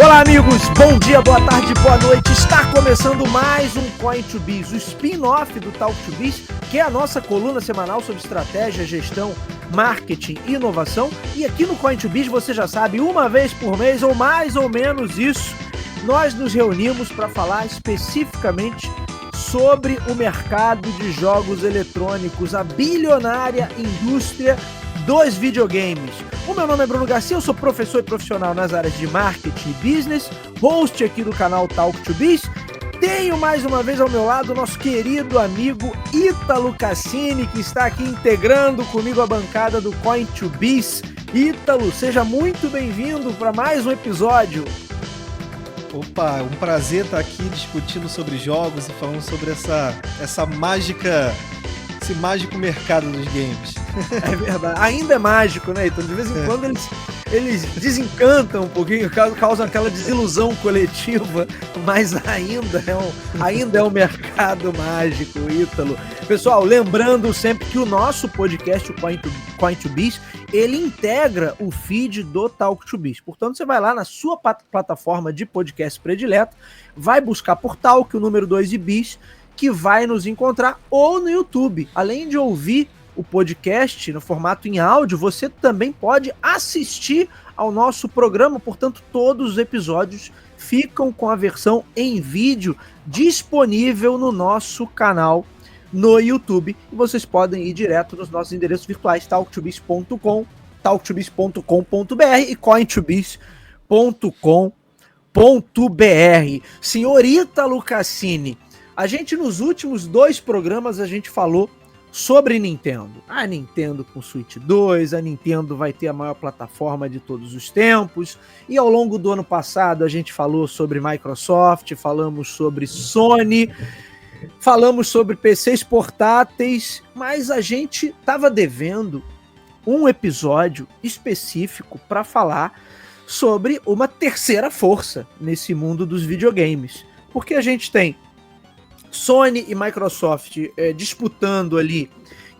Olá, amigos! Bom dia, boa tarde, boa noite. Está começando mais um Coin2Biz, o spin-off do Talk2Biz, que é a nossa coluna semanal sobre estratégia, gestão, marketing e inovação. E aqui no Coin2Biz, você já sabe, uma vez por mês, ou mais ou menos isso, nós nos reunimos para falar especificamente sobre o mercado de jogos eletrônicos, a bilionária indústria dos videogames. O meu nome é Bruno Garcia, eu sou professor e profissional nas áreas de marketing e business, host aqui do canal Talk2Biz. Tenho mais uma vez ao meu lado o nosso querido amigo Ítalo Cassini, que está aqui integrando comigo a bancada do Coin2Biz. Ítalo, seja muito bem-vindo para mais um episódio. Opa, um prazer estar aqui discutindo sobre jogos e falando sobre esse mágico mercado dos games. É verdade, ainda é mágico, né? Então de vez em quando eles desencantam um pouquinho, causam aquela desilusão coletiva, mas ainda é um mercado mágico, Ítalo. Pessoal, lembrando sempre que o nosso podcast, o Coin2Biz, ele integra o feed do Talk2Biz. Portanto, você vai lá na sua plataforma de podcast predileto, vai buscar por Talk, o número 2 e Biz, que vai nos encontrar, ou no YouTube. Além de ouvir o podcast no formato em áudio, você também pode assistir ao nosso programa, portanto, todos os episódios ficam com a versão em vídeo disponível no nosso canal no YouTube, e vocês podem ir direto nos nossos endereços virtuais, talk2biz.com, talk2biz.com.br e coin2biz.com.br. Senhor Ítalo Cassini, a gente nos últimos 2 programas a gente falou sobre Nintendo. A Nintendo com Switch 2, a Nintendo vai ter a maior plataforma de todos os tempos, e ao longo do ano passado a gente falou sobre Microsoft, falamos sobre Sony, falamos sobre PCs portáteis, mas a gente estava devendo um episódio específico para falar sobre uma terceira força nesse mundo dos videogames, porque a gente tem Sony e Microsoft disputando ali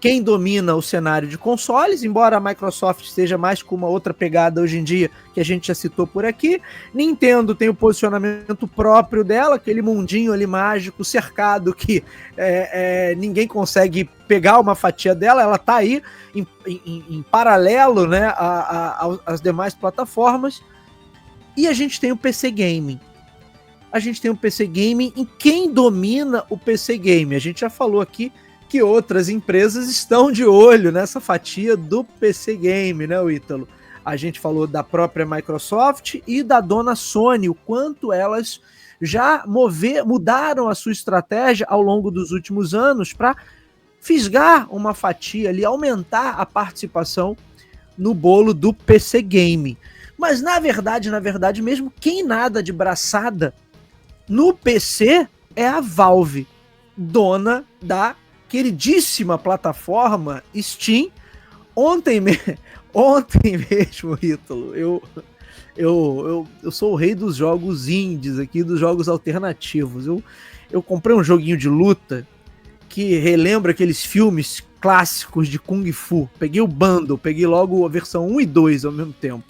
quem domina o cenário de consoles, embora a Microsoft esteja mais com uma outra pegada hoje em dia, que a gente já citou por aqui. Nintendo tem o posicionamento próprio dela, aquele mundinho ali mágico, cercado, que ninguém consegue pegar uma fatia dela, ela tá aí em paralelo, né, às demais plataformas. E a gente tem o PC Gaming. A gente tem o PC Gaming, e quem domina o PC Gaming? A gente já falou aqui que outras empresas estão de olho nessa fatia do PC Game, né, Ítalo? A gente falou da própria Microsoft e da dona Sony, o quanto elas já mudaram a sua estratégia ao longo dos últimos anos para fisgar uma fatia ali, aumentar a participação no bolo do PC Game. Mas na verdade mesmo, quem nada de braçada no PC é a Valve, dona da queridíssima plataforma Steam. Ontem mesmo, Ítalo, eu sou o rei dos jogos indies aqui, dos jogos alternativos. Eu comprei um joguinho de luta que relembra aqueles filmes clássicos de Kung Fu. Peguei o bundle, peguei logo a versão 1 e 2 ao mesmo tempo.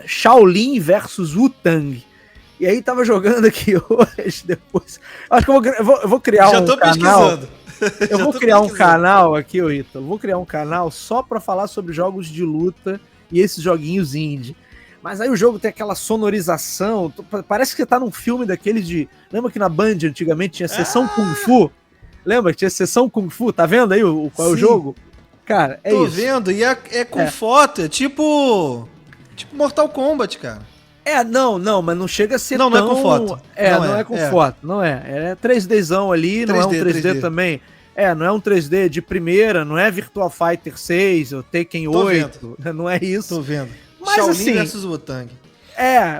Shaolin versus Wu-Tang. E aí tava jogando aqui hoje, depois. Acho que eu vou criar um canal. Já tô pesquisando. Eu vou criar um canal aqui, Ítalo. Vou criar um canal só pra falar sobre jogos de luta e esses joguinhos indie. Mas aí o jogo tem aquela sonorização. Parece que você tá num filme daqueles de. Lembra que na Band antigamente tinha sessão Kung Fu? Lembra que tinha sessão Kung Fu? Tá vendo aí qual é o jogo? Cara, é isso. Tô vendo, e é com foto, é tipo Mortal Kombat, cara. Não, mas não chega a ser não é com foto. Não é com foto, não é. É 3Dzão ali, 3D, não é um 3D também. Não é um 3D de primeira, não é Virtua Fighter 6 ou Tekken 8, não é isso. Tô vendo. Mas Shaolin assim, versus Wu-Tang.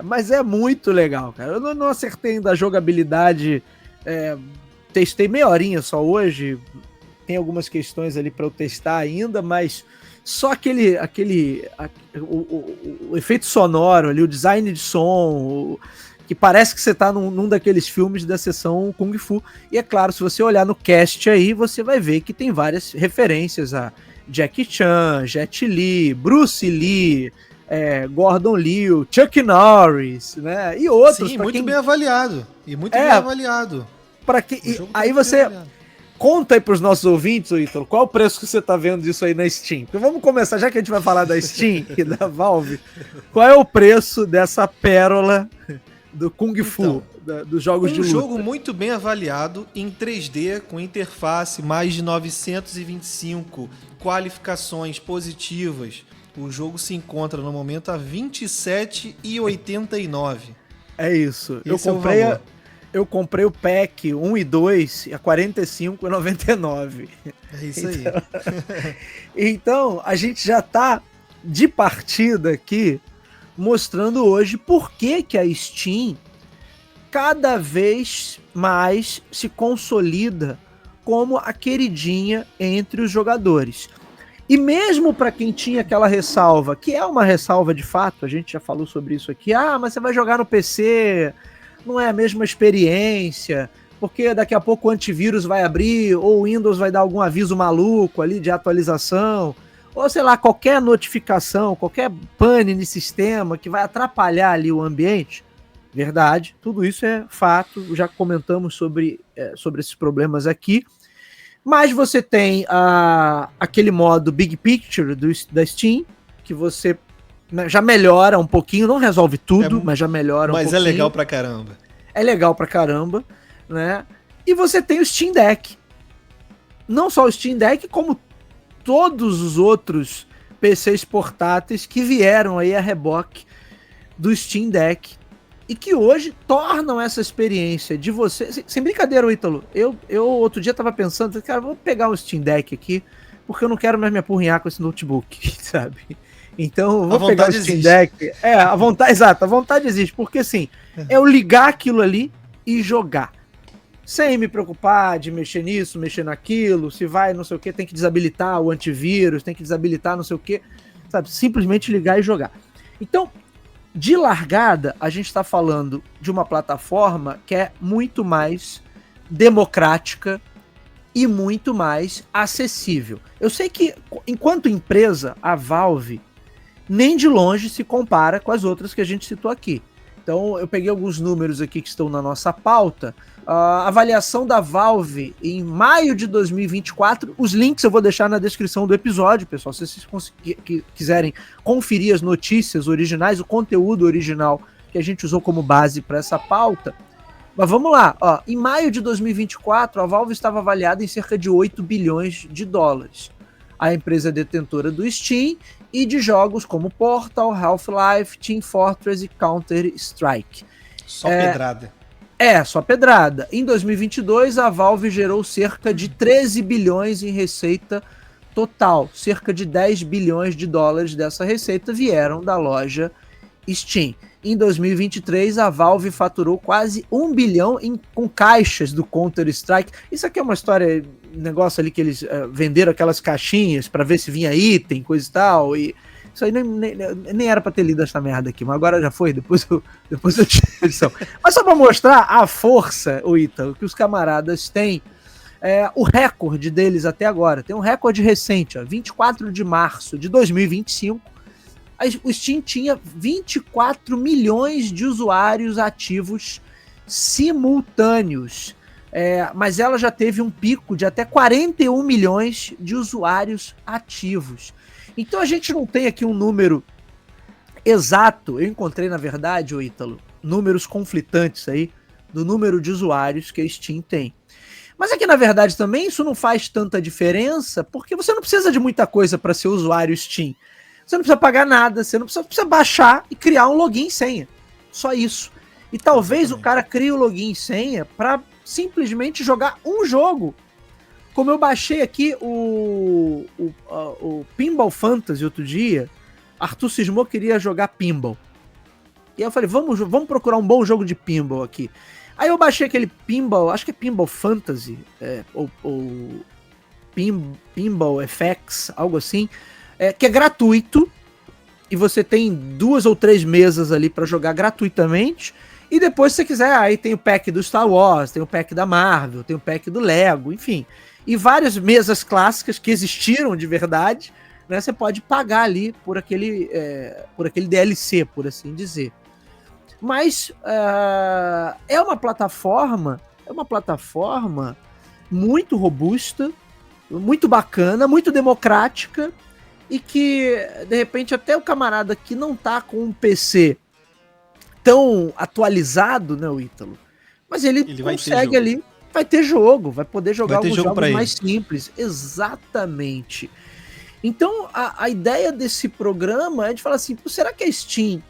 Mas é muito legal, cara. Eu não acertei ainda a jogabilidade, testei meia horinha só hoje, tem algumas questões ali pra eu testar ainda, mas só o efeito sonoro ali, o design de som, que parece que você tá num daqueles filmes da sessão Kung Fu. E é claro, se você olhar no cast aí, você vai ver que tem várias referências a Jackie Chan, Jet Li, Bruce Lee, Gordon Liu, Chuck Norris, né? E outros. Sim, muito bem avaliado. E muito bem avaliado. Aí você conta aí pros nossos ouvintes, Ítalo, qual o preço que você tá vendo disso aí na Steam? Então vamos começar, já que a gente vai falar da Steam e da Valve, qual é o preço dessa pérola do Kung Fu, dos jogos de luta? Um jogo muito bem avaliado em 3D, com interface, mais de 925 qualificações positivas. O jogo se encontra no momento a R$ 27,89. É isso. Eu comprei o pack 1 e 2 a R$ 45,99. É isso aí. Então, a gente já tá de partida aqui mostrando hoje por que a Steam cada vez mais se consolida como a queridinha entre os jogadores. E mesmo para quem tinha aquela ressalva, que é uma ressalva de fato, a gente já falou sobre isso aqui, mas você vai jogar no PC, não é a mesma experiência, porque daqui a pouco o antivírus vai abrir, ou o Windows vai dar algum aviso maluco ali de atualização, ou sei lá, qualquer notificação, qualquer pane no sistema que vai atrapalhar ali o ambiente. Verdade, tudo isso é fato, já comentamos sobre esses problemas aqui. Mas você tem aquele modo Big Picture da Steam, que você já melhora um pouquinho, não resolve tudo, mas já melhora um pouquinho. Mas é legal pra caramba. É legal pra caramba, né? E você tem o Steam Deck. Não só o Steam Deck, como todos os outros PCs portáteis que vieram aí a reboque do Steam Deck. E que hoje tornam essa experiência de você... Sem brincadeira, Ítalo. Eu outro dia tava pensando, cara, vou pegar um Steam Deck aqui, porque eu não quero mais me apurrinhar com esse notebook, sabe? Então, eu vou pegar o Steam Deck. A vontade, exato, a vontade existe. Porque, assim, eu ligar aquilo ali e jogar. Sem me preocupar de mexer nisso, mexer naquilo, se vai, não sei o que, tem que desabilitar o antivírus, tem que desabilitar não sei o que, sabe? Simplesmente ligar e jogar. Então, de largada, a gente está falando de uma plataforma que é muito mais democrática e muito mais acessível. Eu sei que, enquanto empresa, a Valve nem de longe se compara com as outras que a gente citou aqui. Então, eu peguei alguns números aqui que estão na nossa pauta. A avaliação da Valve em maio de 2024, os links eu vou deixar na descrição do episódio, pessoal, se vocês quiserem conferir as notícias originais, o conteúdo original que a gente usou como base para essa pauta. Mas vamos lá, em maio de 2024, a Valve estava avaliada em cerca de 8 bilhões de dólares. A empresa é detentora do Steam e de jogos como Portal, Half-Life, Team Fortress e Counter-Strike. Só pedrada. Só pedrada. Em 2022, a Valve gerou cerca de 13 bilhões em receita total. Cerca de 10 bilhões de dólares dessa receita vieram da loja Steam. Em 2023, a Valve faturou quase 1 bilhão com caixas do Counter-Strike. Isso aqui é uma história, negócio ali que eles venderam aquelas caixinhas para ver se vinha item, coisa e tal, e isso aí nem era pra ter lido essa merda aqui, mas agora já foi, depois eu tiro a edição. Mas só pra mostrar a força, o Ítalo, que os camaradas têm, o recorde deles até agora, tem um recorde recente, 24 de março de 2025, o Steam tinha 24 milhões de usuários ativos simultâneos, mas ela já teve um pico de até 41 milhões de usuários ativos. Então a gente não tem aqui um número exato, eu encontrei na verdade, Ítalo, números conflitantes aí do número de usuários que a Steam tem. Mas aqui na verdade também isso não faz tanta diferença, porque você não precisa de muita coisa para ser usuário Steam. Você não precisa pagar nada, você não precisa baixar e criar um login e senha. Só isso. E talvez o cara crie o login e senha para simplesmente jogar um jogo. Como eu baixei aqui o Pinball Fantasy outro dia, Arthur cismou que queria jogar Pinball. E aí eu falei, vamos procurar um bom jogo de Pinball aqui. Aí eu baixei aquele Pinball, acho que é Pinball Fantasy, ou Pinball FX, algo assim, que é gratuito, e você tem 2 ou 3 mesas ali para jogar gratuitamente, e depois se você quiser, aí tem o pack do Star Wars, tem o pack da Marvel, tem o pack do Lego, enfim, e várias mesas clássicas que existiram de verdade, né, você pode pagar ali por aquele DLC, por assim dizer. Mas é uma plataforma muito robusta, muito bacana, muito democrática, e que, de repente, até o camarada que não tá com um PC tão atualizado, né, o Ítalo, mas ele consegue ali, vai ter jogo, vai poder jogar alguns jogos mais simples. Exatamente. Então, a ideia desse programa é de falar assim, será que a Steam,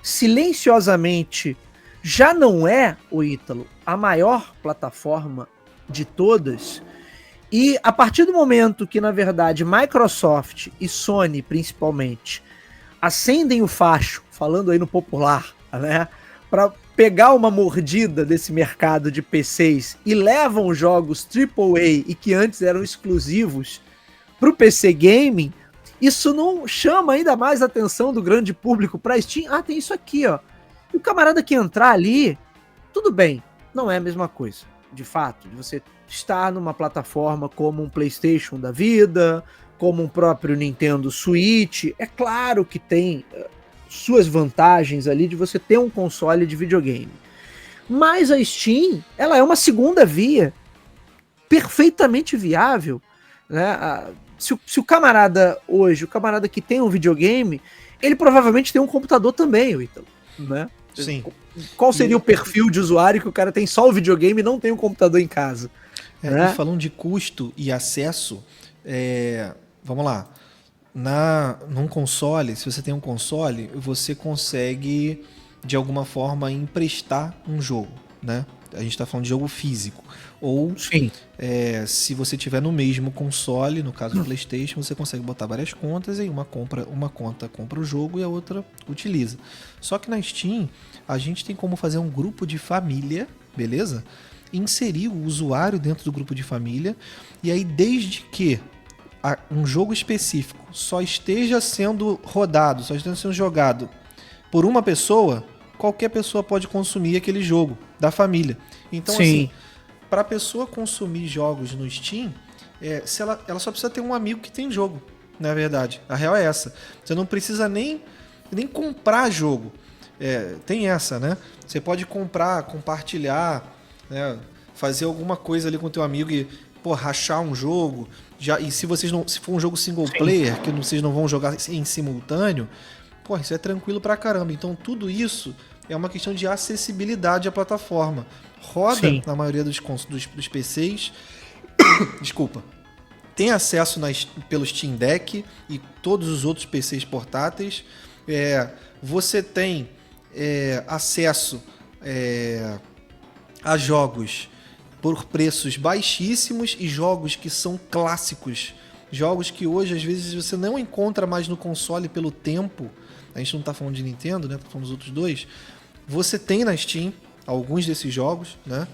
silenciosamente, já não é, o Ítalo, a maior plataforma de todas? E a partir do momento que, na verdade, Microsoft e Sony, principalmente, acendem o facho, falando aí no popular, né, para pegar uma mordida desse mercado de PCs e levam jogos AAA e que antes eram exclusivos para o PC Gaming, isso não chama ainda mais a atenção do grande público para Steam? Ah, tem isso aqui, ó. E o camarada que entrar ali, tudo bem, não é a mesma coisa, de fato, de você estar numa plataforma como um PlayStation da vida, como um próprio Nintendo Switch. É claro que tem suas vantagens ali de você ter um console de videogame. Mas a Steam, ela é uma segunda via perfeitamente viável, né? Se o camarada hoje, o camarada que tem um videogame, ele provavelmente tem um computador também, Ítalo, né? Sim. Qual seria o perfil de usuário que o cara tem só o videogame e não tem um computador em casa? E falando de custo e acesso, vamos lá, num console, se você tem um console, você consegue de alguma forma emprestar um jogo, né? A gente está falando de jogo físico. Ou se você tiver no mesmo console, no caso do PlayStation, você consegue botar várias contas e uma conta compra o jogo e a outra utiliza. Só que na Steam, a gente tem como fazer um grupo de família, beleza? Inserir o usuário dentro do grupo de família, e aí desde que um jogo específico só esteja sendo rodado, só esteja sendo jogado por uma pessoa, qualquer pessoa pode consumir aquele jogo da família. Então, assim, para a pessoa consumir jogos no Steam, ela só precisa ter um amigo que tem jogo, na verdade. A real é essa. Você não precisa nem comprar jogo. Tem essa, né? Você pode comprar, compartilhar, né? Fazer alguma coisa ali com o teu amigo e rachar um jogo. E se for um jogo single player, que vocês não vão jogar em simultâneo, isso é tranquilo pra caramba. Então tudo isso é uma questão de acessibilidade à plataforma. Roda na maioria dos PCs. Desculpa. Tem acesso pelo Steam Deck e todos os outros PCs portáteis. Você tem acesso a jogos por preços baixíssimos e jogos que são clássicos. Jogos que hoje, às vezes, você não encontra mais no console pelo tempo. A gente não está falando de Nintendo, né? Tá falando dos outros dois. Você tem na Steam alguns desses jogos, né?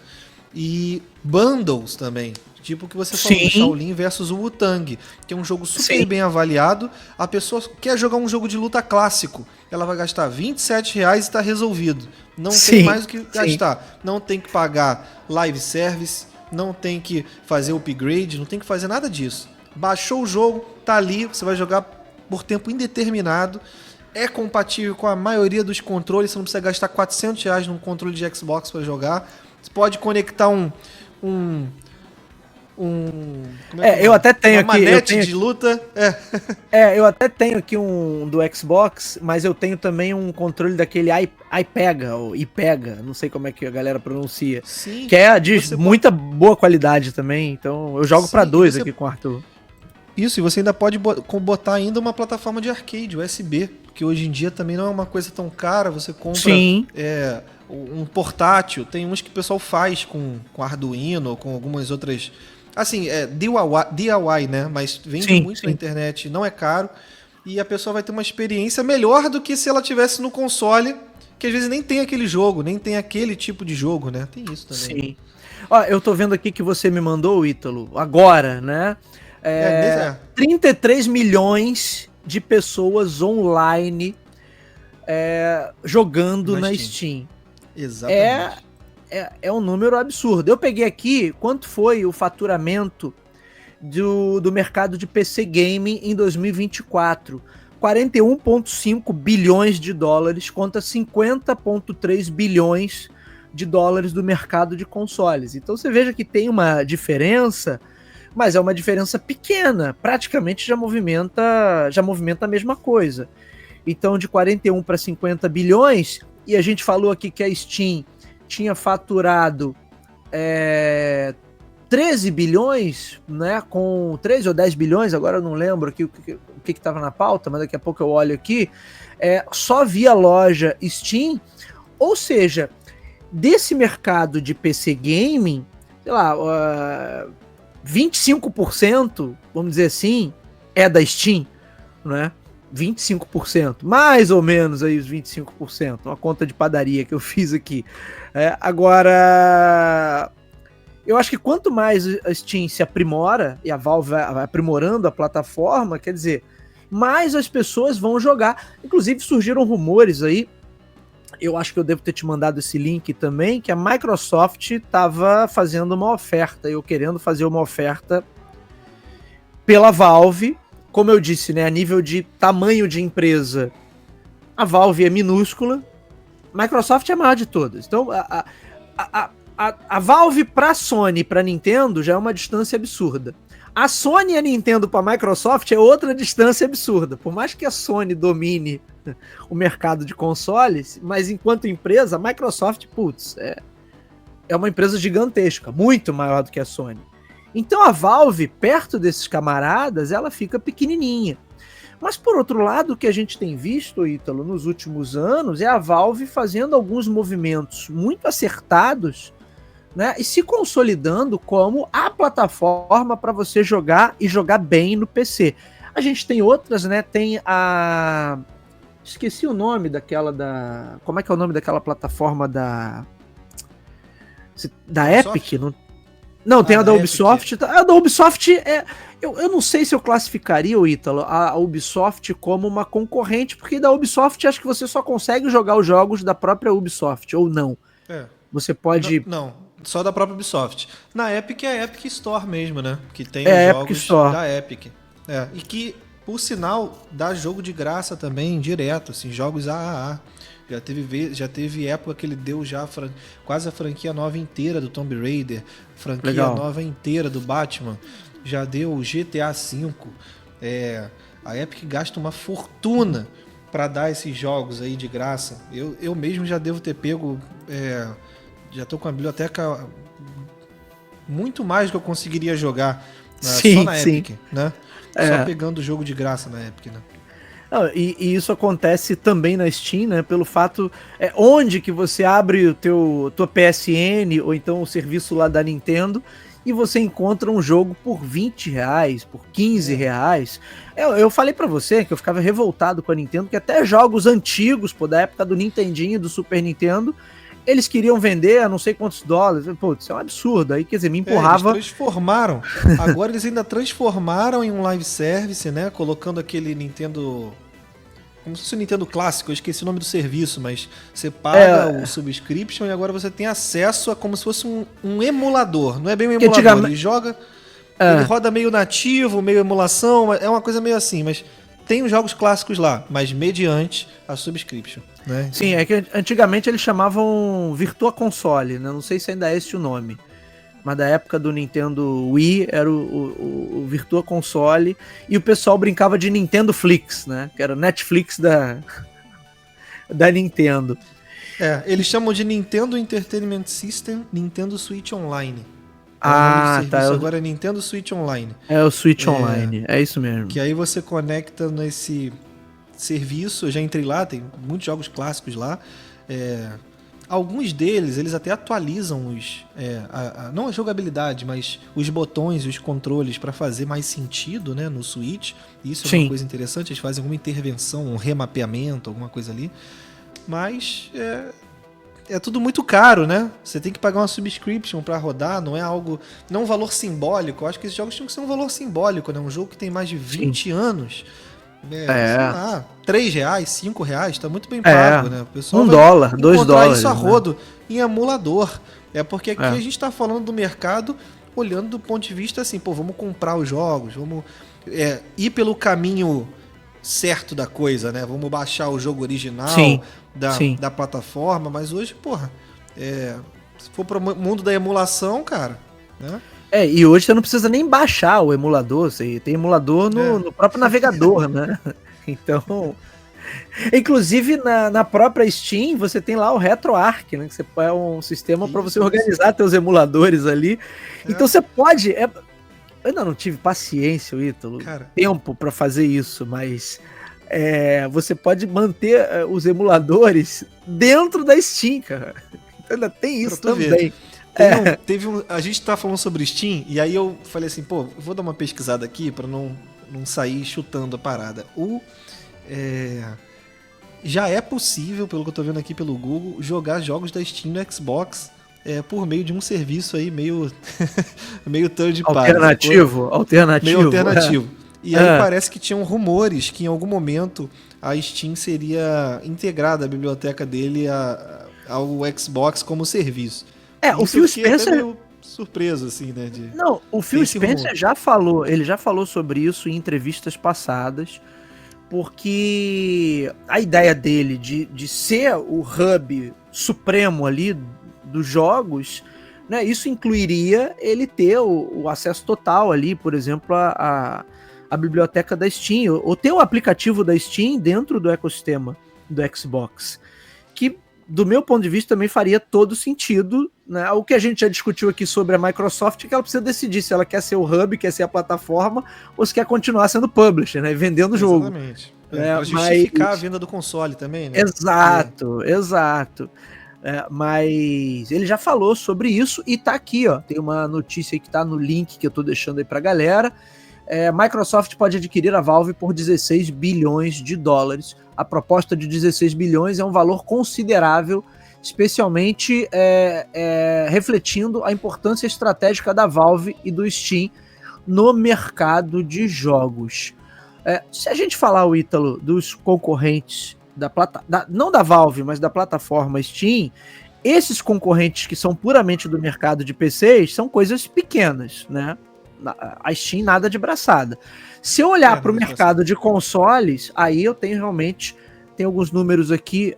E bundles também. Tipo o que você falou, Shaolin versus o Wu-Tang, que é um jogo super bem avaliado. A pessoa quer jogar um jogo de luta clássico, ela vai gastar R$27 e está resolvido. Não tem mais o que gastar. Não tem que pagar live service, não tem que fazer upgrade, não tem que fazer nada disso. Baixou o jogo, tá ali, você vai jogar por tempo indeterminado. É compatível com a maioria dos controles, você não precisa gastar R$400 num controle de Xbox para jogar. Você pode conectar eu até tenho uma aqui. manete de luta. Eu até tenho aqui um do Xbox, mas eu tenho também um controle daquele iPega, ou iPega, não sei como é que a galera pronuncia. Sim, que é de muita boa qualidade também. Então eu jogo para dois aqui com o Arthur. Isso, e você ainda pode botar ainda uma plataforma de arcade, USB, que hoje em dia também não é uma coisa tão cara. Você compra um portátil, tem uns que o pessoal faz com Arduino ou com algumas outras. Assim, DIY, né? Mas vende muito na internet, não é caro. E a pessoa vai ter uma experiência melhor do que se ela tivesse no console, que às vezes nem tem aquele jogo, nem tem aquele tipo de jogo, né? Tem isso também. Sim. Ó, eu tô vendo aqui que você me mandou, Ítalo, agora, né? 33 milhões de pessoas online jogando na Steam. Exatamente. É um número absurdo. Eu peguei aqui quanto foi o faturamento do mercado de PC Gaming em 2024. 41,5 bilhões de dólares contra 50,3 bilhões de dólares do mercado de consoles. Então você veja que tem uma diferença, mas é uma diferença pequena, praticamente já movimenta a mesma coisa. Então de 41 para 50 bilhões, e a gente falou aqui que a Steam tinha faturado 13 bilhões, né, com 13 ou 10 bilhões, agora eu não lembro aqui o que estava na pauta, mas daqui a pouco eu olho aqui, só via loja Steam, ou seja, desse mercado de PC Gaming, sei lá, 25%, vamos dizer assim, é da Steam, né? 25%, mais ou menos aí os 25%, uma conta de padaria que eu fiz aqui. Agora, eu acho que quanto mais a Steam se aprimora, e a Valve vai aprimorando a plataforma, quer dizer, mais as pessoas vão jogar. Inclusive surgiram rumores aí, eu acho que eu devo ter te mandado esse link também, que a Microsoft estava fazendo uma oferta, eu querendo fazer uma oferta pela Valve. Como eu disse, né, a nível de tamanho de empresa, a Valve é minúscula, a Microsoft é a maior de todas. Então, a Valve para a Sony e para a Nintendo já é uma distância absurda. A Sony e a Nintendo para a Microsoft é outra distância absurda. Por mais que a Sony domine o mercado de consoles, mas enquanto empresa, a Microsoft, putz, é uma empresa gigantesca, muito maior do que a Sony. Então a Valve, perto desses camaradas, ela fica pequenininha. Mas por outro lado, o que a gente tem visto, Ítalo, nos últimos anos, é a Valve fazendo alguns movimentos muito acertados, né, e se consolidando como a plataforma para você jogar e jogar bem no PC. A gente tem outras, né? Tem a... Esqueci o nome daquela da... Como é que é o nome daquela plataforma da Epic? Não, tem a da Ubisoft. A da Ubisoft eu não sei se eu classificaria, o Ítalo, a Ubisoft como uma concorrente, porque da Ubisoft acho que você só consegue jogar os jogos da própria Ubisoft, ou não. Você pode... Não, só da própria Ubisoft. Na Epic é a Epic Store mesmo, né? Que tem os jogos da Epic. E que, por sinal, dá jogo de graça também, direto, assim, jogos AAA. Já teve época que ele deu já quase a franquia nova inteira do Tomb Raider, franquia nova inteira do Batman, já deu o GTA V. A Epic gasta uma fortuna para dar esses jogos aí de graça. Eu mesmo já devo ter pego, já tô com a biblioteca muito mais do que eu conseguiria jogar só na Epic, né? Só pegando o jogo de graça na Epic, né? E isso acontece também na Steam, né? Pelo fato, onde que você abre o tua PSN ou então o serviço lá da Nintendo e você encontra um jogo por R$20, por R$15. Eu falei pra você que eu ficava revoltado com a Nintendo, que até jogos antigos, da época do Nintendinho e do Super Nintendo, eles queriam vender a não sei quantos dólares. Pô, isso é um absurdo. Aí, quer dizer, me empurrava... Eles transformaram. Agora eles ainda transformaram em um live service, né? Colocando aquele Nintendo... Como se fosse o Nintendo clássico, eu esqueci o nome do serviço, mas você paga o subscription e agora você tem acesso a como se fosse um emulador. Não é bem um emulador, ele joga... Ele roda meio nativo, meio emulação, é uma coisa meio assim, mas... Tem os jogos clássicos lá, mas mediante a subscription, né? Sim, é que antigamente eles chamavam Virtua Console, né? Não sei se ainda é esse o nome. Mas da época do Nintendo Wii era o Virtua Console e o pessoal brincava de Nintendo Flix, né? Que era o Netflix da Nintendo. Eles chamam de Nintendo Entertainment System, Nintendo Switch Online. Tá. Agora é Nintendo Switch Online. É o Switch Online, é isso mesmo. Que aí você conecta nesse serviço, eu já entrei lá, tem muitos jogos clássicos lá. Alguns deles, eles até atualizam não a jogabilidade, mas os botões e os controles para fazer mais sentido, né, no Switch. Isso é uma coisa interessante, eles fazem alguma intervenção, um remapeamento, alguma coisa ali. Mas é tudo muito caro, né? Você tem que pagar uma subscription para rodar, não é um valor simbólico. Eu acho que esses jogos tinham que ser um valor simbólico, né? Um jogo que tem mais de 20 anos. Sei lá, R$3, R$5, tá muito bem pago, né? O pessoal $1, $2. Isso a rodo em emulador. Porque aqui a gente tá falando do mercado olhando do ponto de vista assim, pô, vamos comprar os jogos, vamos ir pelo caminho certo da coisa, né? Vamos baixar o jogo original Sim. da plataforma, mas hoje, porra, se for pro mundo da emulação, cara, né? E hoje você não precisa nem baixar o emulador, você tem emulador no próprio navegador, né? Então, inclusive na própria Steam você tem lá o RetroArch, né? Que você é um sistema para você organizar seus emuladores ali. Então você pode. Eu ainda não tive paciência, Ítalo, tempo para fazer isso, mas você pode manter os emuladores dentro da Steam, cara. Então ainda tem isso também. A gente tá falando sobre Steam, e aí eu falei assim, pô, vou dar uma pesquisada aqui pra não sair chutando a parada. Já é possível, pelo que eu tô vendo aqui pelo Google, jogar jogos da Steam no Xbox por meio de um serviço aí meio third party. Alternativo. Meio alternativo. E aí parece que tinham rumores que em algum momento a Steam seria integrada a biblioteca dele ao Xbox como serviço. O Phil Spencer... meio surpreso, assim, né? Não, o Phil Spencer já falou, ele já falou sobre isso em entrevistas passadas, porque a ideia dele de ser o hub supremo ali dos jogos, né, isso incluiria ele ter o acesso total ali, por exemplo, a biblioteca da Steam, ou ter o aplicativo da Steam dentro do ecossistema do Xbox, que do meu ponto de vista também faria todo sentido, né? O que a gente já discutiu aqui sobre a Microsoft é que ela precisa decidir se ela quer ser o hub, quer ser a plataforma, ou se quer continuar sendo publisher, né? Vendendo o jogo. Exatamente. Pra justificar a venda do console também, né? Exato. Mas ele já falou sobre isso e tá aqui, ó. Tem uma notícia aí que tá no link que eu tô deixando aí pra galera. Microsoft pode adquirir a Valve por 16 bilhões de dólares. A proposta de 16 bilhões é um valor considerável, especialmente refletindo a importância estratégica da Valve e do Steam no mercado de jogos. Se a gente falar, o Ítalo, dos concorrentes não da Valve, mas da plataforma Steam, esses concorrentes que são puramente do mercado de PCs são coisas pequenas, né? A Steam nada de braçada. Se eu olhar para o mercado de consoles, aí eu tenho realmente, tem alguns números aqui,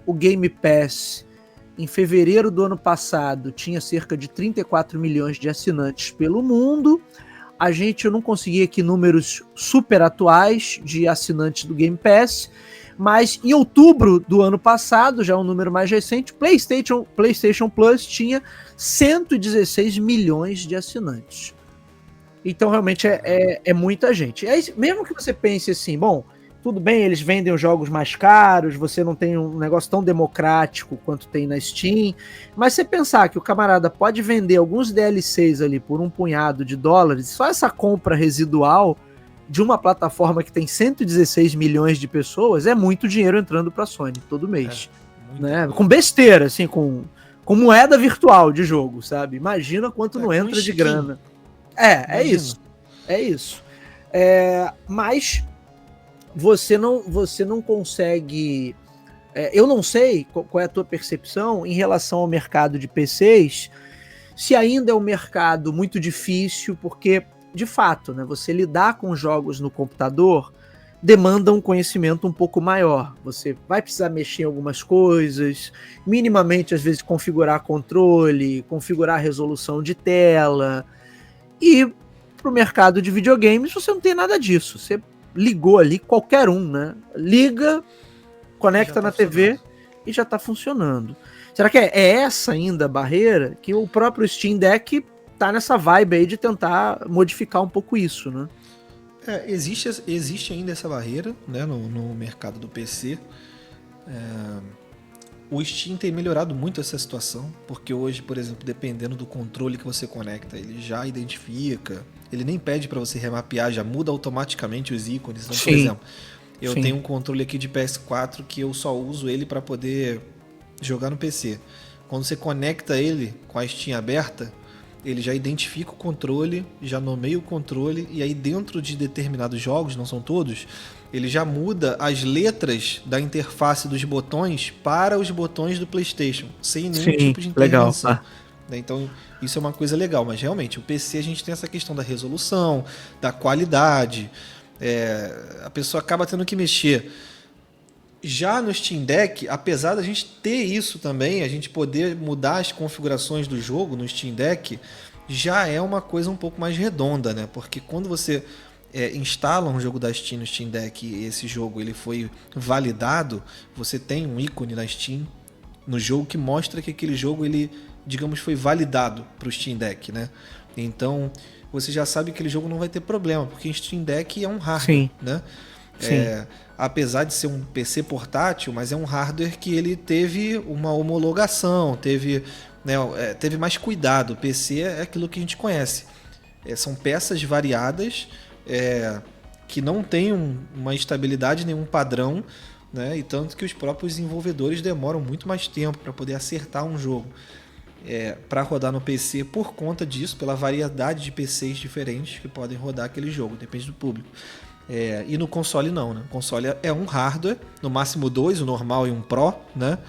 o Game Pass em fevereiro do ano passado tinha cerca de 34 milhões de assinantes pelo mundo. Eu não consegui aqui números super atuais de assinantes do Game Pass, mas em outubro do ano passado, já um número mais recente, PlayStation Plus tinha 116 milhões de assinantes. Então, realmente, é muita gente. Mesmo que você pense assim, bom, tudo bem, eles vendem os jogos mais caros, você não tem um negócio tão democrático quanto tem na Steam, mas você pensar que o camarada pode vender alguns DLCs ali por um punhado de dólares, só essa compra residual de uma plataforma que tem 116 milhões de pessoas, é muito dinheiro entrando para a Sony todo mês. Né? Com besteira, assim, com moeda virtual de jogo, sabe? Imagina quanto não entra de grana. É isso. Mas você não consegue... eu não sei qual é a tua percepção em relação ao mercado de PCs, se ainda é um mercado muito difícil, porque, de fato, né, você lidar com jogos no computador demanda um conhecimento um pouco maior. Você vai precisar mexer em algumas coisas, minimamente, às vezes, configurar controle, configurar resolução de tela. E para o mercado de videogames você não tem nada disso. Você ligou ali, qualquer um, né? Liga, conecta na TV e já está funcionando. Será que é essa ainda a barreira que o próprio Steam Deck tá nessa vibe aí de tentar modificar um pouco isso, né? Existe ainda essa barreira, né, no mercado do PC. O Steam tem melhorado muito essa situação, porque hoje, por exemplo, dependendo do controle que você conecta, ele já identifica, ele nem pede para você remapear, já muda automaticamente os ícones. Então, por exemplo, eu tenho um controle aqui de PS4 que eu só uso ele para poder jogar no PC. Quando você conecta ele com a Steam aberta, ele já identifica o controle, já nomeia o controle, e aí dentro de determinados jogos, não são todos, ele já muda as letras da interface dos botões para os botões do PlayStation, sem nenhum tipo de intervenção. né? Então isso é uma coisa legal, mas realmente o PC a gente tem essa questão da resolução, da qualidade, a pessoa acaba tendo que mexer. Já no Steam Deck, apesar da gente ter isso também, a gente poder mudar as configurações do jogo no Steam Deck, já é uma coisa um pouco mais redonda, né? Porque quando você instala um jogo da Steam no Steam Deck e esse jogo ele foi validado, você tem um ícone na Steam no jogo que mostra que aquele jogo ele, digamos, foi validado para o Steam Deck, né? Então você já sabe que aquele jogo não vai ter problema, porque o Steam Deck é um hardware, Sim. né? Sim. Apesar de ser um PC portátil, mas é um hardware que ele teve uma homologação, teve mais cuidado. O PC é aquilo que a gente conhece. São peças variadas que não têm uma estabilidade, nenhum padrão, né? E tanto que os próprios desenvolvedores demoram muito mais tempo para poder acertar um jogo para rodar no PC por conta disso, pela variedade de PCs diferentes que podem rodar aquele jogo, depende do público. E no console não, né? O console é um hardware, no máximo 2, o normal e um Pro, né?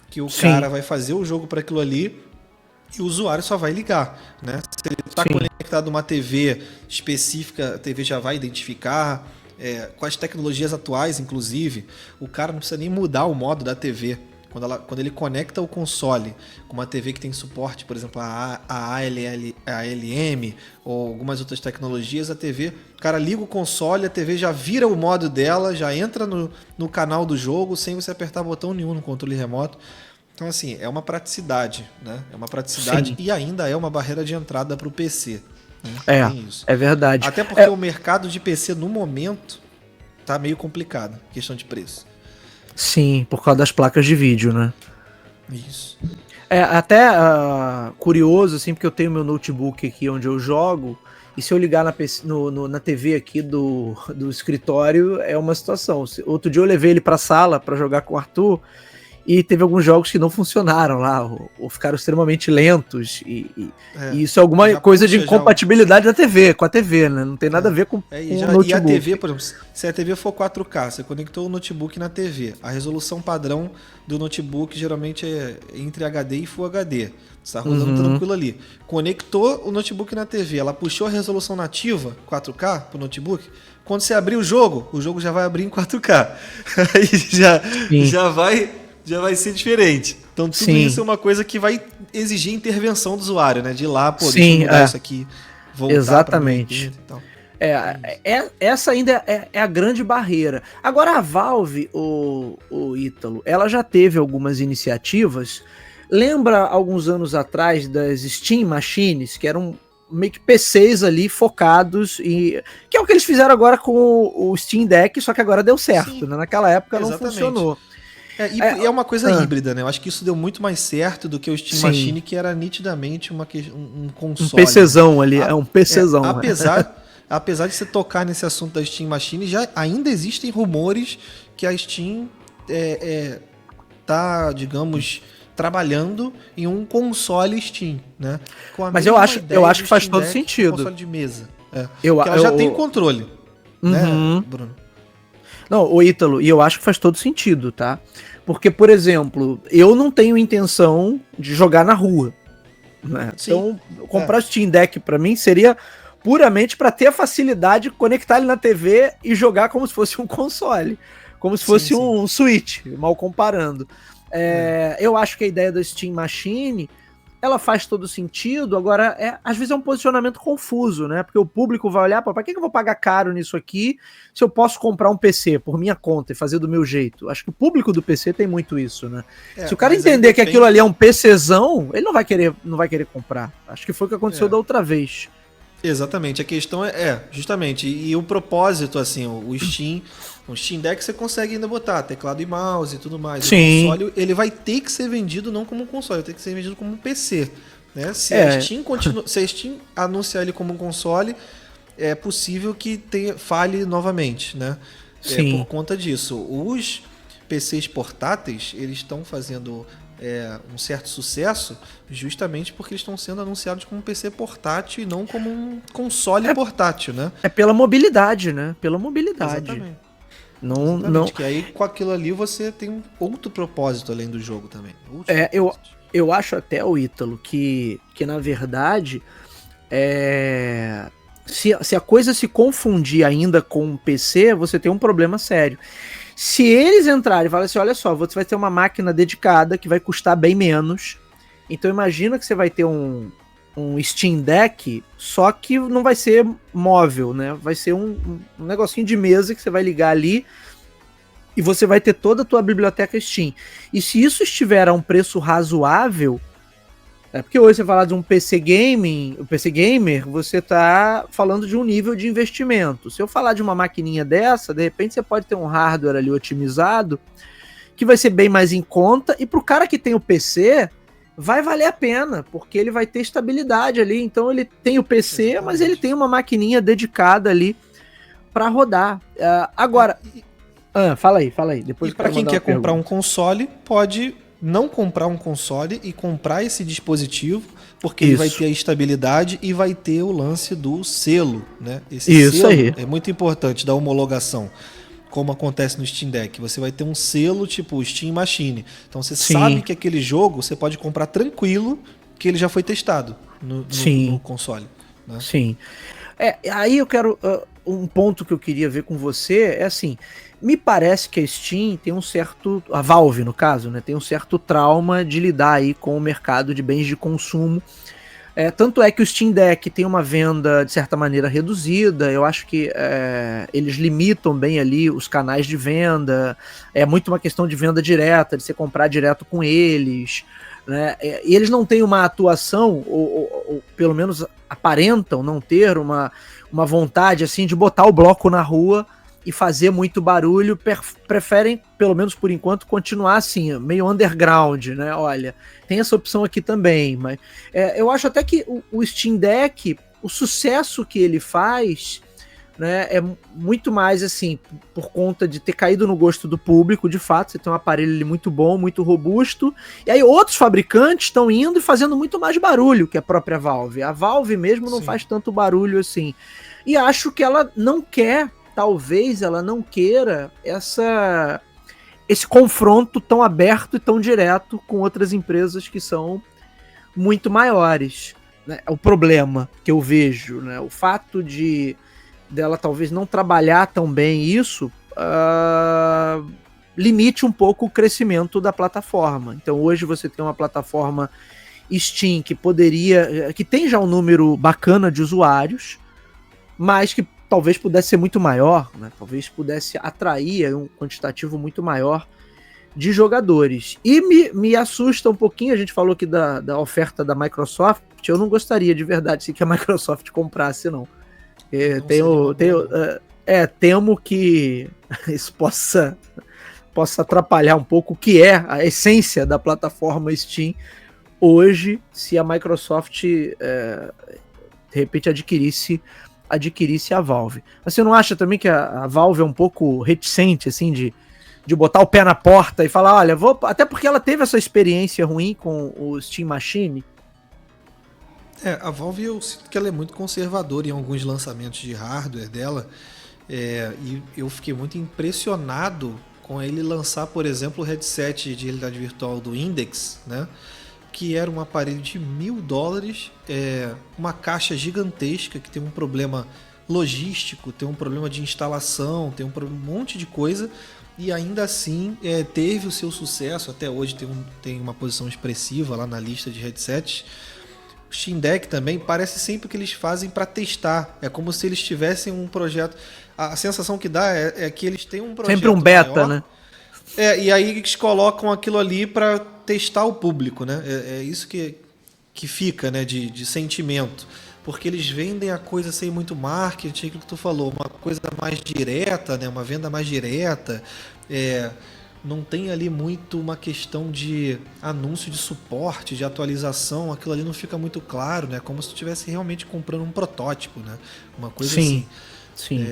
Que o cara vai fazer o jogo para aquilo ali e o usuário só vai ligar, né? Se ele está conectado a uma TV específica, a TV já vai identificar. Com as tecnologias atuais, inclusive, o cara não precisa nem mudar o modo da TV. Quando ele conecta o console com uma TV que tem suporte, por exemplo, a ALM ou algumas outras tecnologias, o cara liga o console, a TV já vira o modo dela, já entra no canal do jogo sem você apertar botão nenhum no controle remoto. Então, assim, é uma praticidade, né? É uma praticidade e ainda é uma barreira de entrada para o PC. Né? É verdade. Até porque o mercado de PC, no momento, tá meio complicado, questão de preço. Sim, por causa das placas de vídeo, né? Isso. Até curioso, assim, porque eu tenho meu notebook aqui onde eu jogo, e se eu ligar na TV aqui do escritório, é uma situação. Outro dia eu levei ele pra sala pra jogar com o Arthur, e teve alguns jogos que não funcionaram lá, ou ficaram extremamente lentos, e isso é alguma coisa de incompatibilidade da TV, com a TV, né? Não tem nada a ver com o notebook. E a TV, por exemplo, se a TV for 4K, você conectou o notebook na TV, a resolução padrão do notebook geralmente é entre HD e Full HD. Você está rodando tranquilo ali. Conectou o notebook na TV, ela puxou a resolução nativa, 4K, para o notebook. Quando você abrir o jogo já vai abrir em 4K. Aí já vai ser diferente. Então tudo isso é uma coisa que vai exigir intervenção do usuário, né? De ir lá, deixa eu mudar isso aqui, voltar. Exatamente. Essa ainda é a grande barreira. Agora a Valve, o Ítalo, ela já teve algumas iniciativas. Lembra alguns anos atrás das Steam Machines, que eram meio que PCs ali focados que é o que eles fizeram agora com o Steam Deck, só que agora deu certo, né? Naquela época não funcionou. É uma coisa híbrida, né? Eu acho que isso deu muito mais certo do que o Steam Machine, que era nitidamente um console. Um PCzão ali, um PCzão. Apesar de você tocar nesse assunto da Steam Machine, ainda existem rumores que a Steam tá, digamos, trabalhando em um console Steam, né? Mas eu acho que faz todo sentido. Um console de mesa. Porque ela já tem controle, né, Bruno? Não, o Ítalo, e eu acho que faz todo sentido, tá? Porque, por exemplo, eu não tenho intenção de jogar na rua, né? Então, comprar o Steam Deck pra mim seria puramente para ter a facilidade de conectar ele na TV e jogar como se fosse um console, como se fosse um Switch, mal comparando. Eu acho que a ideia da Steam Machine, ela faz todo sentido. Agora, às vezes é um posicionamento confuso, né? Porque o público vai olhar, para que eu vou pagar caro nisso aqui se eu posso comprar um PC por minha conta e fazer do meu jeito? Acho que o público do PC tem muito isso, né? Se o cara entender que aquilo ali é um PCzão, ele não vai querer comprar. Acho que foi o que aconteceu da outra vez. Exatamente, a questão justamente, e o propósito, assim, o Steam Deck você consegue ainda botar teclado e mouse e tudo mais. Sim. O console, ele vai ter que ser vendido não como um console, vai ter que ser vendido como um PC, né? Se a Steam anunciar ele como um console, é possível que falhe novamente, né? Por conta disso. Os PCs portáteis, eles estão fazendo um certo sucesso justamente porque eles estão sendo anunciados como um PC portátil e não como um console portátil, né? É pela mobilidade, né? Pela mobilidade. Exatamente. Não. Que aí com aquilo ali você tem um outro propósito além do jogo também. Eu acho até, o Ítalo, que na verdade, se a coisa se confundir ainda com o PC, você tem um problema sério. Se eles entrarem e falarem assim, olha só, você vai ter uma máquina dedicada que vai custar bem menos, então imagina que você vai ter um Steam Deck, só que não vai ser móvel, né? Vai ser um negocinho de mesa que você vai ligar ali e você vai ter toda a tua biblioteca Steam. E se isso estiver a um preço razoável, porque hoje você falar de um PC gaming, o PC gamer, você tá falando de um nível de investimento. Se eu falar de uma maquininha dessa, de repente você pode ter um hardware ali otimizado, que vai ser bem mais em conta, e pro cara que tem o PC, vai valer a pena, porque ele vai ter estabilidade ali. Então ele tem o PC, exatamente, mas ele tem uma maquininha dedicada ali para rodar. Agora, fala aí. Depois, e para quem quer comprar um console, pode não comprar um console e comprar esse dispositivo, porque ele vai ter a estabilidade e vai ter o lance do selo, né? Esse selo aí é muito importante, da homologação, como acontece no Steam Deck. Você vai ter um selo tipo Steam Machine. Então você sabe que aquele jogo você pode comprar tranquilo, que ele já foi testado no console, né? Sim. Aí eu quero... um ponto que eu queria ver com você é assim, me parece que a Steam tem um certo... A Valve, no caso, né? Tem um certo trauma de lidar aí com o mercado de bens de consumo. Tanto é que o Steam Deck tem uma venda, de certa maneira, reduzida. Eu acho que eles limitam bem ali os canais de venda. É muito uma questão de venda direta, de você comprar direto com eles, né? E eles não têm uma atuação, ou pelo menos aparentam não ter uma vontade assim de botar o bloco na rua e fazer muito barulho. Preferem, pelo menos por enquanto, continuar assim, meio underground, né? Olha, tem essa opção aqui também, mas eu acho até que o Steam Deck, o sucesso que ele faz, né, é muito mais assim, por conta de ter caído no gosto do público. De fato, você tem um aparelho muito bom, muito robusto, e aí outros fabricantes estão indo e fazendo muito mais barulho que a própria Valve. A Valve mesmo não faz tanto barulho assim, e acho que ela não quer, talvez ela não queira esse confronto tão aberto e tão direto com outras empresas que são muito maiores, né? O problema que eu vejo, né, o fato dela talvez não trabalhar tão bem isso, limite um pouco o crescimento da plataforma. Então hoje você tem uma plataforma Steam que tem já um número bacana de usuários, mas que talvez pudesse ser muito maior, né? Talvez pudesse atrair um quantitativo muito maior de jogadores. E me assusta um pouquinho, a gente falou aqui da oferta da Microsoft, eu não gostaria de verdade que a Microsoft comprasse, não. Temo que isso possa atrapalhar um pouco o que é a essência da plataforma Steam hoje, se a Microsoft de repente adquirisse a Valve. Você não acha também que a Valve é um pouco reticente assim de botar o pé na porta e falar, olha, até porque ela teve essa experiência ruim com o Steam Machine? A Valve, eu sinto que ela é muito conservadora em alguns lançamentos de hardware dela, e eu fiquei muito impressionado com ele lançar, por exemplo, o headset de realidade virtual do Index, né? Que era um aparelho de $1.000, uma caixa gigantesca que tem um problema logístico, tem um problema de instalação, tem um monte de coisa, e ainda assim teve o seu sucesso. Até hoje tem uma posição expressiva lá na lista de headsets. O Steam Deck também parece sempre que eles fazem para testar, é como se eles tivessem um projeto. A sensação que dá é que eles têm um projeto sempre um beta, maior, né? E aí eles colocam aquilo ali para testar o público, né? É isso que fica, né, de sentimento. Porque eles vendem a coisa sem muito marketing, aquilo que tu falou, uma coisa mais direta, né? Uma venda mais direta. Não tem ali muito uma questão de anúncio de suporte, de atualização, aquilo ali não fica muito claro, né? Como se tu estivesse realmente comprando um protótipo, né? Uma coisa assim. Sim.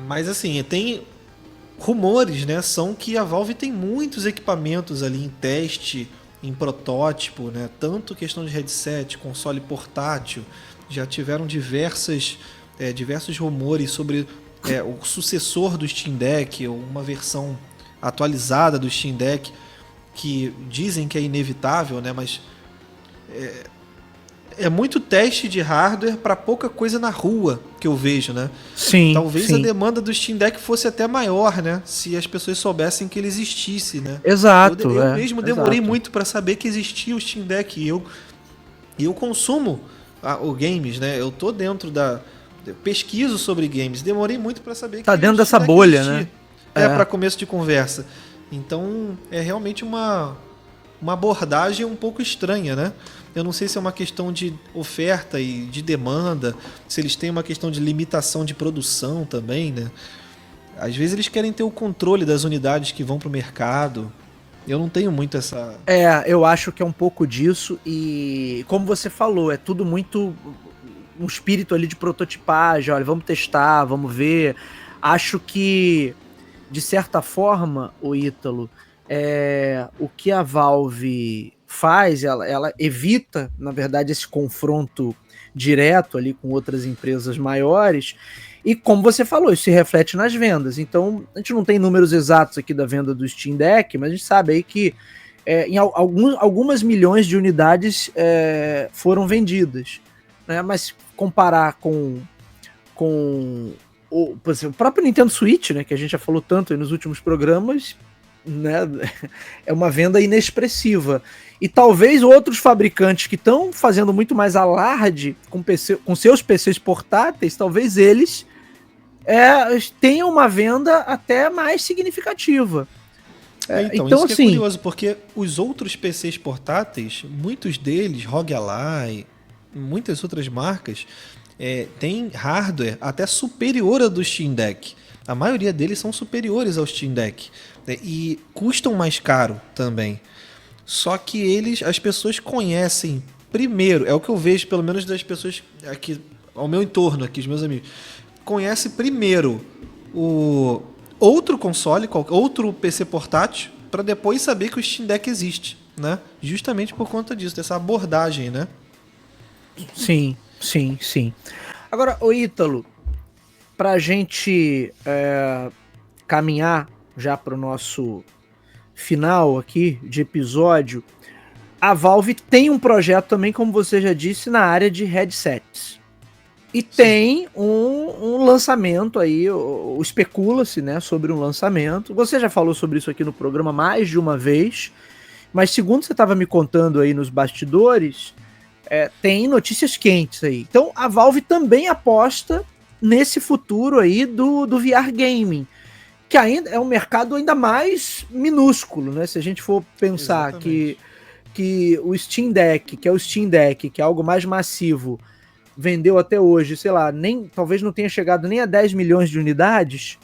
Mas assim, tem rumores, né? São que a Valve tem muitos equipamentos ali em teste, em protótipo, né? Tanto questão de headset, console portátil, já tiveram diversos rumores sobre o sucessor do Steam Deck, ou uma versão atualizada do Steam Deck, que dizem que é inevitável, né? Mas é muito teste de hardware para pouca coisa na rua que eu vejo, né? Sim, Talvez a sim. demanda do Steam Deck fosse até maior, né? Se as pessoas soubessem que ele existisse, né? Exato, Eu mesmo demorei exato. muito para saber que existia o Steam Deck e eu consumo o games, né? Eu tô dentro eu pesquiso sobre games. Demorei muito para saber Tá que o dentro Steam dessa Deck bolha, né? existia. Para começo de conversa. Então, é realmente uma abordagem um pouco estranha, né? Eu não sei se é uma questão de oferta e de demanda, se eles têm uma questão de limitação de produção também, né? Às vezes eles querem ter o controle das unidades que vão para o mercado. Eu não tenho muito essa... Eu acho que é um pouco disso e, como você falou, é tudo muito um espírito ali de prototipagem, olha, vamos testar, vamos ver. Acho que, de certa forma, o Ítalo, o que a Valve faz, ela evita, na verdade, esse confronto direto ali com outras empresas maiores. E como você falou, isso se reflete nas vendas. Então, a gente não tem números exatos aqui da venda do Steam Deck, mas a gente sabe aí que em algumas milhões de unidades foram vendidas. Né? Mas comparar com por exemplo, o próprio Nintendo Switch, né, que a gente já falou tanto aí nos últimos programas, né, é uma venda inexpressiva. E talvez outros fabricantes que estão fazendo muito mais alarde com seus PCs portáteis, talvez eles tenham uma venda até mais significativa. Então, Então, isso que é assim, curioso, porque os outros PCs portáteis, muitos deles, ROG Ally, muitas outras marcas, têm hardware até superior ao do Steam Deck. A maioria deles são superiores ao Steam Deck, né? E custam mais caro também. Só que as pessoas conhecem primeiro, é o que eu vejo pelo menos das pessoas aqui ao meu entorno, aqui os meus amigos, conhece primeiro o outro console, outro PC portátil, para depois saber que o Steam Deck existe, né? Justamente por conta disso, dessa abordagem, né? sim, sim, sim. Agora, o Ítalo, pra gente caminhar já para o nosso final aqui de episódio, a Valve tem um projeto também, como você já disse, na área de headsets. E tem um lançamento aí, especula-se, né, sobre um lançamento. Você já falou sobre isso aqui no programa mais de uma vez, mas segundo você estava me contando aí nos bastidores, tem notícias quentes aí. Então a Valve também aposta nesse futuro aí do VR Gaming, que ainda é um mercado ainda mais minúsculo, né? Se a gente for pensar que o Steam Deck, que é o Steam Deck, que é algo mais massivo, vendeu até hoje, sei lá, talvez não tenha chegado nem a 10 milhões de unidades,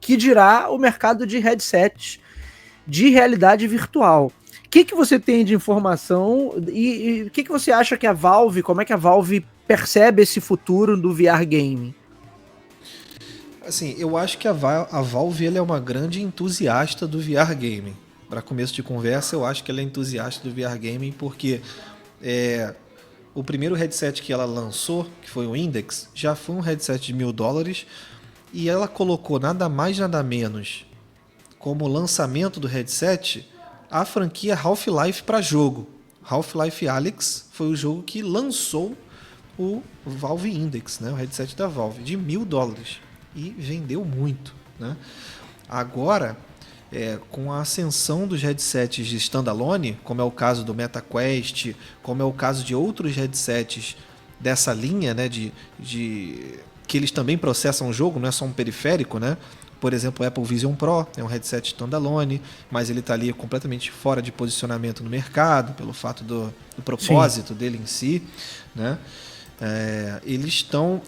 que dirá o mercado de headsets de realidade virtual. O que você tem de informação e o que você acha que a Valve, como é que a Valve percebe esse futuro do VR Gaming? Assim, eu acho que a Valve ela é uma grande entusiasta do VR Gaming. Para começo de conversa, eu acho que ela é entusiasta do VR Gaming porque o primeiro headset que ela lançou, que foi o Index, já foi um headset de $1.000 e ela colocou nada mais nada menos como lançamento do headset a franquia Half-Life para jogo. Half-Life Alyx foi o jogo que lançou o Valve Index, né, o headset da Valve, de $1.000 e vendeu muito, né? Agora, com a ascensão dos headsets de standalone, como é o caso do MetaQuest, como é o caso de outros headsets dessa linha, né, que eles também processam o jogo, não é só um periférico, né? Por exemplo, o Apple Vision Pro é um headset standalone, mas ele está ali completamente fora de posicionamento no mercado, pelo fato do propósito dele em si, né?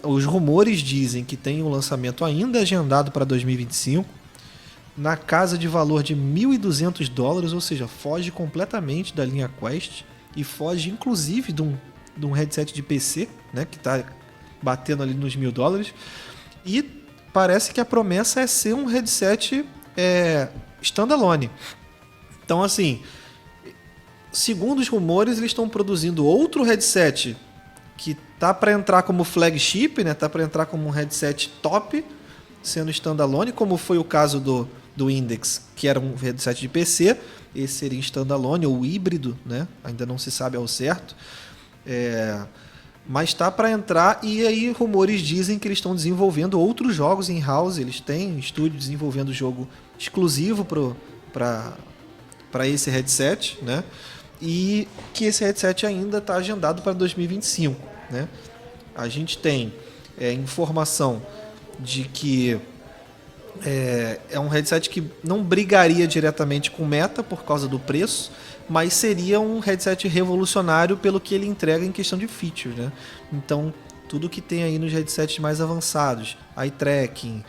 Os rumores dizem que tem um lançamento ainda agendado para 2025, na casa de valor de $1.200, ou seja, foge completamente da linha Quest e foge inclusive de um headset de PC, né, que está batendo ali nos $1.000. E parece que a promessa é ser um headset standalone. Então, assim, segundo os rumores, eles estão produzindo outro headset que tá para entrar como flagship, né? Tá para entrar como um headset top, sendo standalone, como foi o caso do Index, que era um headset de PC, esse seria standalone ou híbrido, né? Ainda não se sabe ao certo. Mas está para entrar, e aí rumores dizem que eles estão desenvolvendo outros jogos in-house, eles têm estúdio desenvolvendo jogo exclusivo para esse headset, né? E que esse headset ainda está agendado para 2025, né? A gente tem informação de que é um headset que não brigaria diretamente com Meta por causa do preço, mas seria um headset revolucionário pelo que ele entrega em questão de features, né? Então, tudo que tem aí nos headsets mais avançados, eye tracking,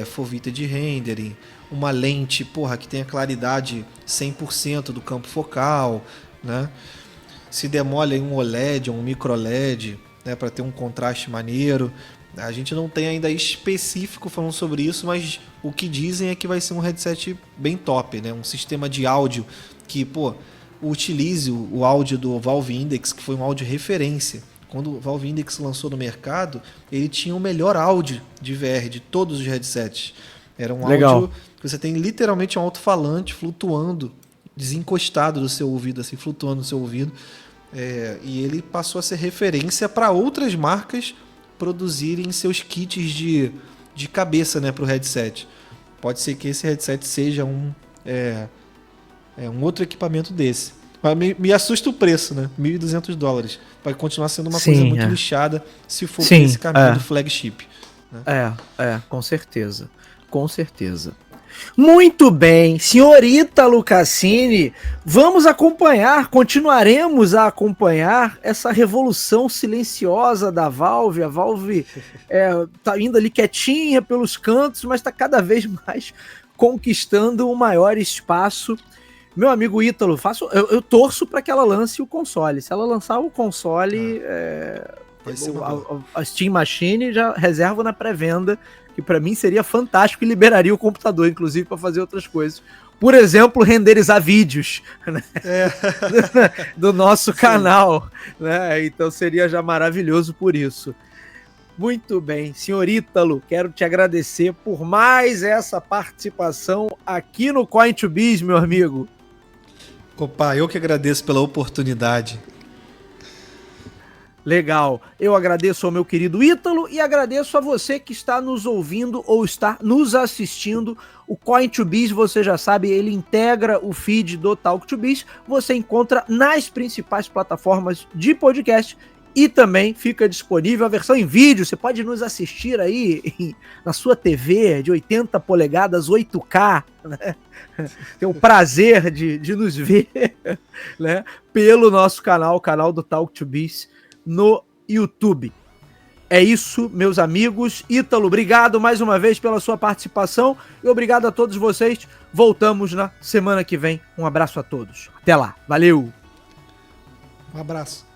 fovita de rendering, uma lente, que tem a claridade 100% do campo focal, né? Se demole aí um OLED ou um micro LED, né, para ter um contraste maneiro. A gente não tem ainda específico falando sobre isso, mas o que dizem é que vai ser um headset bem top, né? Um sistema de áudio que, utilize o áudio do Valve Index, que foi um áudio referência. Quando o Valve Index lançou no mercado, ele tinha o melhor áudio de VR de todos os headsets. Era um áudio que você tem literalmente um alto-falante flutuando, desencostado do seu ouvido, assim, flutuando no seu ouvido. E ele passou a ser referência para outras marcas produzirem seus kits de cabeça, né, para o headset. Pode ser que esse headset seja um outro equipamento desse. Mas me assusta o preço, né? $1.200. Vai continuar sendo uma coisa muito lixada se for por esse caminho do flagship. Né? Com certeza. Com certeza. Muito bem, senhor Ítalo Cassini, continuaremos a acompanhar essa revolução silenciosa da Valve. A Valve tá indo ali quietinha pelos cantos, mas está cada vez mais conquistando um maior espaço. Meu amigo Ítalo, eu torço para que ela lance o console. Se ela lançar o console, a Steam Machine já reserva na pré-venda, que para mim seria fantástico e liberaria o computador, inclusive, para fazer outras coisas. Por exemplo, renderizar vídeos, né? do nosso canal. Né? Então seria já maravilhoso por isso. Muito bem, senhor Ítalo, quero te agradecer por mais essa participação aqui no Coin2Biz, meu amigo. Opa, eu que agradeço pela oportunidade. Legal, eu agradeço ao meu querido Ítalo e agradeço a você que está nos ouvindo ou está nos assistindo. O Coin2Biz, você já sabe, ele integra o feed do Talk2Biz, você encontra nas principais plataformas de podcast e também fica disponível a versão em vídeo. Você pode nos assistir aí na sua TV de 80 polegadas, 8K, né? Tem o prazer de nos ver, né? Pelo nosso canal, o canal do Talk2Biz no YouTube. É isso, meus amigos. Ítalo, obrigado mais uma vez pela sua participação e obrigado a todos vocês. Voltamos na semana que vem. Um abraço a todos. Até lá. Valeu! Um abraço.